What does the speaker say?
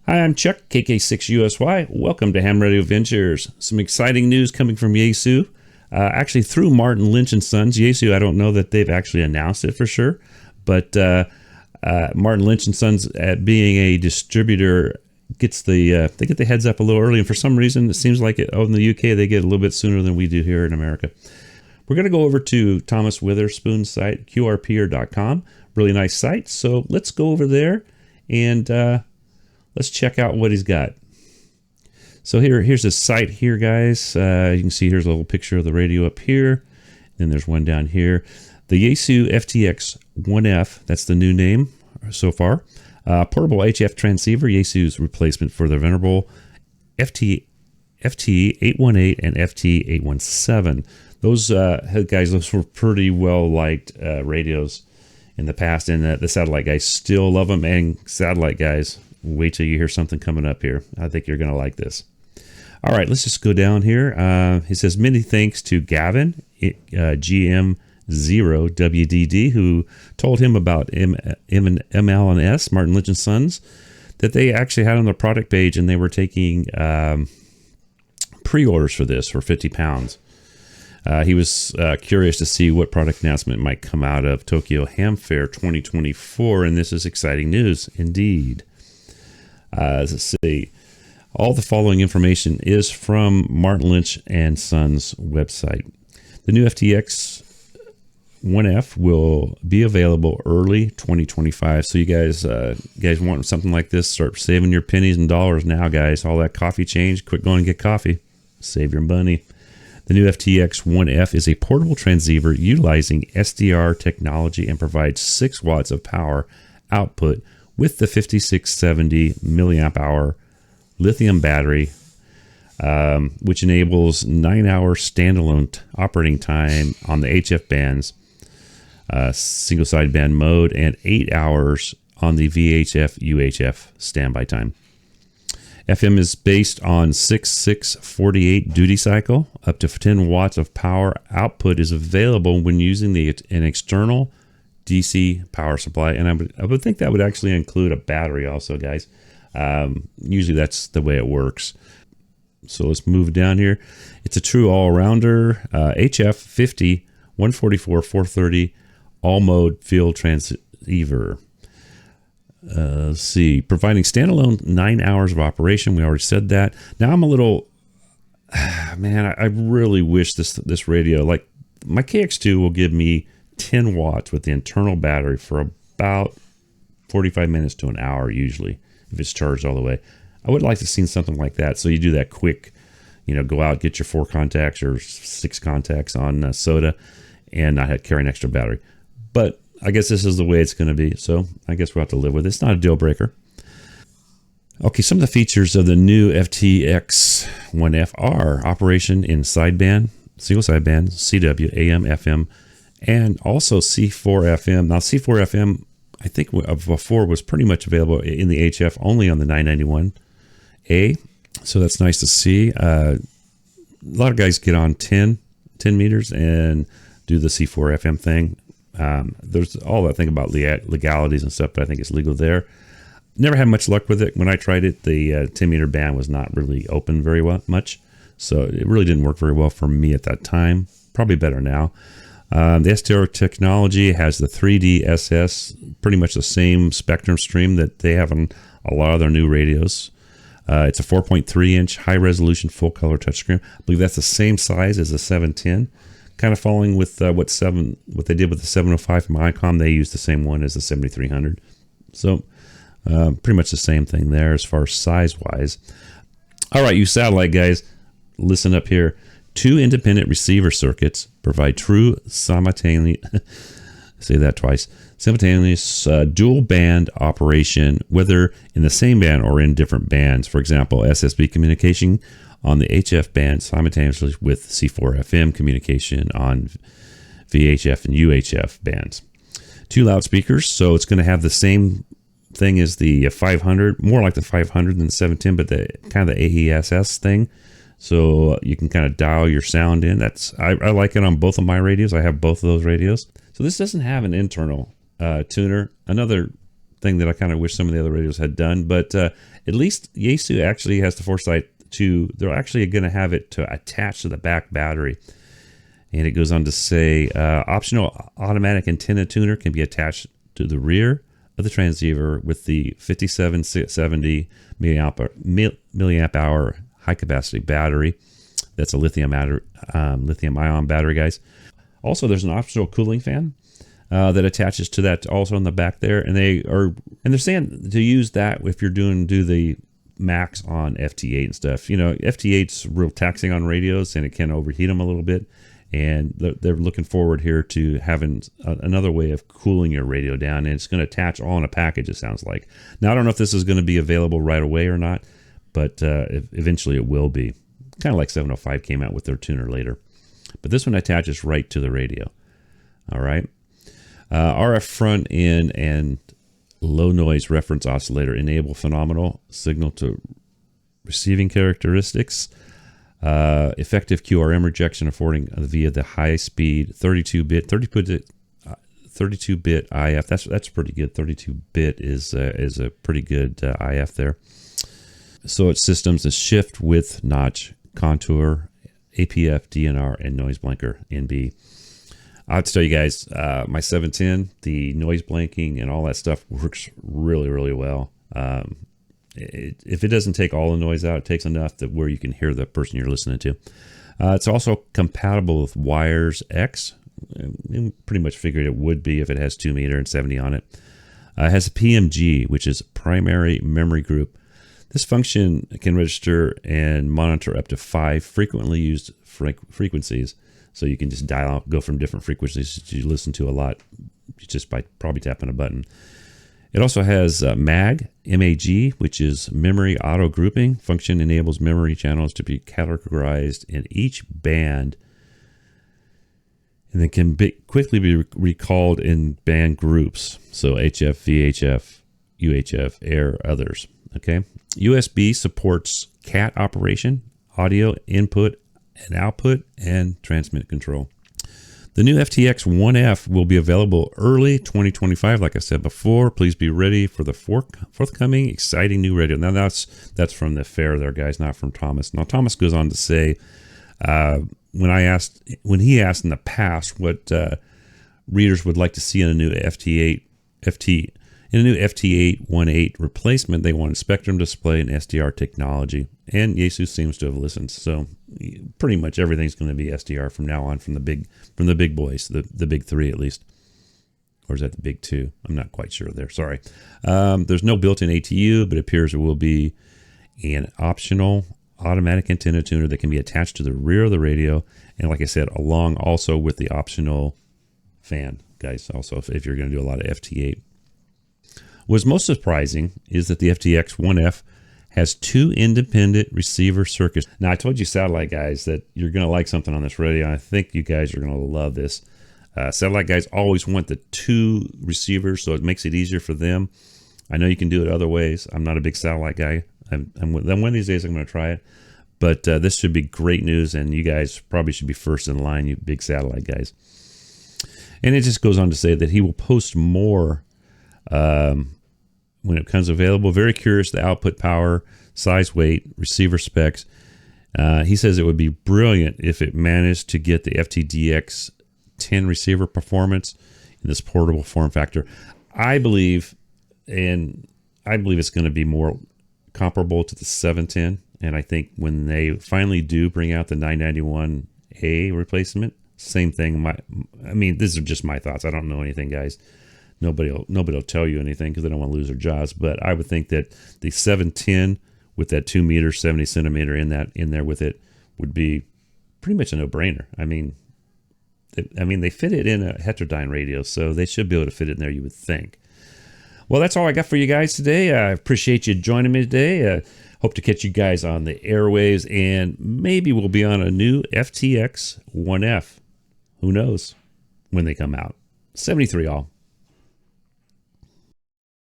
Hi, I'm Chuck, KK6USY. Welcome to Ham Radio Ventures. Some exciting news coming from Yaesu. Actually, through Martin Lynch and Sons. Yaesu, I don't know that they've actually announced it for sure, but Martin Lynch and Sons, being a distributor, gets they get the heads up a little early, and for some reason, it seems like in the UK they get a little bit sooner than we do here in America. We're going to go over to Thomas Witherspoon's site, qrpeer.com. Really nice site. So let's go over there and let's check out what he's got. So here's his site here, guys. You can see here's a little picture of the radio up here. Then there's one down here. The Yaesu FTX 1F, that's the new name so far. Portable HF transceiver, Yaesu's replacement for the venerable FT818 and FT817. Those guys, those were pretty well liked radios in the past, and the satellite guys still love them. And satellite guys, wait till you hear something coming up here. I think you're going to like this. All right, let's just go down here. He says, many thanks to Gavin, GM0WDD, who told him about ML&S, Martin Lynch and Sons, that they actually had on their product page, and they were taking pre-orders for this for 50 pounds. He was curious to see what product announcement might come out of Tokyo Ham Fair 2024, and this is exciting news indeed. Let's see. All the following information is from Martin Lynch and Sons website. The new FTX 1F will be available early 2025. So you guys want something like this, start saving your pennies and dollars now, guys. All that coffee change, quit going and get coffee. Save your money. The new FTX 1F is a portable transceiver utilizing SDR technology and provides 6 watts of power output with the 5670 milliamp hour lithium battery, which enables 9-hour standalone operating time on the HF bands, single sideband mode, and 8 hours on the VHF UHF standby time. FM is based on 6648 duty cycle. Up to 10 watts of power output is available when using an external DC power supply. And I would think that would actually include a battery also, guys. Usually that's the way it works. So let's move down here. It's a true all-rounder HF 50 144 430 all-mode field transceiver. Let's see, providing standalone 9 hours of operation. We already said that. Now I'm a little, man, I really wish this radio, like my KX2 will give me 10 watts with the internal battery for about 45 minutes to an hour usually, if it's charged all the way. I would like to see something like that. So you do that quick, go out, get your 4 contacts or 6 contacts on soda and not have to carry an extra battery. But I guess this is the way it's going to be, so I guess we'll have to live with it. It's not a deal breaker. Okay, some of the features of the new FTX 1F are operation in sideband, single sideband, CW, AM, FM, and also C4 FM. Now, C4 FM, I think before was pretty much available in the HF only on the 991A, so that's nice to see. A lot of guys get on 10 meters and do the C4 FM thing. There's all that thing about legalities and stuff, but I think it's legal there. Never had much luck with it. When I tried it, the 10 meter band was not really open very much. So it really didn't work very well for me at that time. Probably better now. The SDR technology has the 3D SS, pretty much the same spectrum stream that they have on a lot of their new radios. It's a 4.3 inch high resolution full color touchscreen. I believe that's the same size as the 710. Kind of following with what they did with the 705 from ICOM. They used the same one as the 7300. So pretty much the same thing there as far as size-wise. All right, you satellite guys, listen up here. 2 independent receiver circuits provide true simultaneous, say that twice, simultaneous dual band operation, whether in the same band or in different bands. For example, SSB communication on the HF band simultaneously with C4 FM communication on VHF and UHF bands. 2 loudspeakers, so it's going to have the same thing as the 500, more like the 500 than the 710, but the kind of the AESS thing. So you can kind of dial your sound in. I like it on both of my radios. I have both of those radios. So this doesn't have an internal tuner. Another thing that I kind of wish some of the other radios had done, but at least Yaesu actually has the foresight to, they're actually going to have it to attach to the back battery. And it goes on to say, optional automatic antenna tuner can be attached to the rear of the transceiver with the 5770 milliamp hour high capacity battery. That's a lithium ion battery, guys. Also, there's an optional cooling fan that attaches to that also in the back there, and they're saying to use that if you're do the max on FT8 and stuff. You know, FT8's real taxing on radios, and it can overheat them a little bit. And they're looking forward here to having another way of cooling your radio down, and it's going to attach all in a package, it sounds like. Now, I don't know if this is going to be available right away or not, but eventually it will be. Kind of like 705 came out with their tuner later. But this one attaches right to the radio. All right. RF front end and low noise reference oscillator enable phenomenal signal to receiving characteristics. Effective QRM rejection affording via the high speed 32-bit IF. That's pretty good. 32-bit is a pretty good IF there. So its systems is shift, width, notch, contour, APF, DNR, and noise blanker NB. I have to tell you guys, my 710, the noise blanking and all that stuff works really, really well. If it doesn't take all the noise out, it takes enough that where you can hear the person you're listening to. It's also compatible with Wires X. Pretty much figured it would be if it has 2 meter and 70 on it. It has a PMG, which is primary memory group. This function can register and monitor up to 5 frequently used frequencies. So you can just dial out, go from different frequencies that you listen to a lot just by probably tapping a button. It also has MAG, which is memory auto grouping. Function enables memory channels to be categorized in each band and then can quickly be recalled in band groups. So HF, VHF, UHF, air, others. Okay. USB supports CAT operation, audio input and output, and transmit control. The new FTX 1F will be available early 2025. Like I said before, please be ready for the forthcoming exciting new radio. Now that's from the fair there, guys, not from Thomas. Now Thomas goes on to say, when he asked in the past what readers would like to see in a new FT8 18 replacement, they wanted Spectrum display and SDR technology, and Yaesu seems to have listened. So pretty much everything's going to be SDR from now on, from the big boys, the big three at least. Or is that the big two? I'm not quite sure there. Sorry. There's no built-in ATU, but it appears there will be an optional automatic antenna tuner that can be attached to the rear of the radio, and like I said, along also with the optional fan, guys. Also, if you're going to do a lot of FT8. What's most surprising is that the FTX 1F has 2 independent receiver circuits. Now, I told you satellite guys that you're going to like something on this radio. I think you guys are going to love this. Satellite guys always want the 2 receivers, so it makes it easier for them. I know you can do it other ways. I'm not a big satellite guy. One of these days I'm going to try it. But this should be great news, and you guys probably should be first in line, you big satellite guys. And it just goes on to say that he will post more when it becomes available. Very curious, the output power, size, weight, receiver specs. He says it would be brilliant if it managed to get the FTDX 10 receiver performance in this portable form factor. I believe it's going to be more comparable to the 710. And I think when they finally do bring out the 991A replacement, same thing. These are just my thoughts. I don't know anything, guys. Nobody will tell you anything because they don't want to lose their jobs. But I would think that the 710 with that 2 meter, 70 centimeter in there with it would be pretty much a no-brainer. They fit it in a heterodyne radio, so they should be able to fit it in there, you would think. Well, that's all I got for you guys today. I appreciate you joining me today. Hope to catch you guys on the airwaves, and maybe we'll be on a new FTX 1F. Who knows when they come out. 73 all.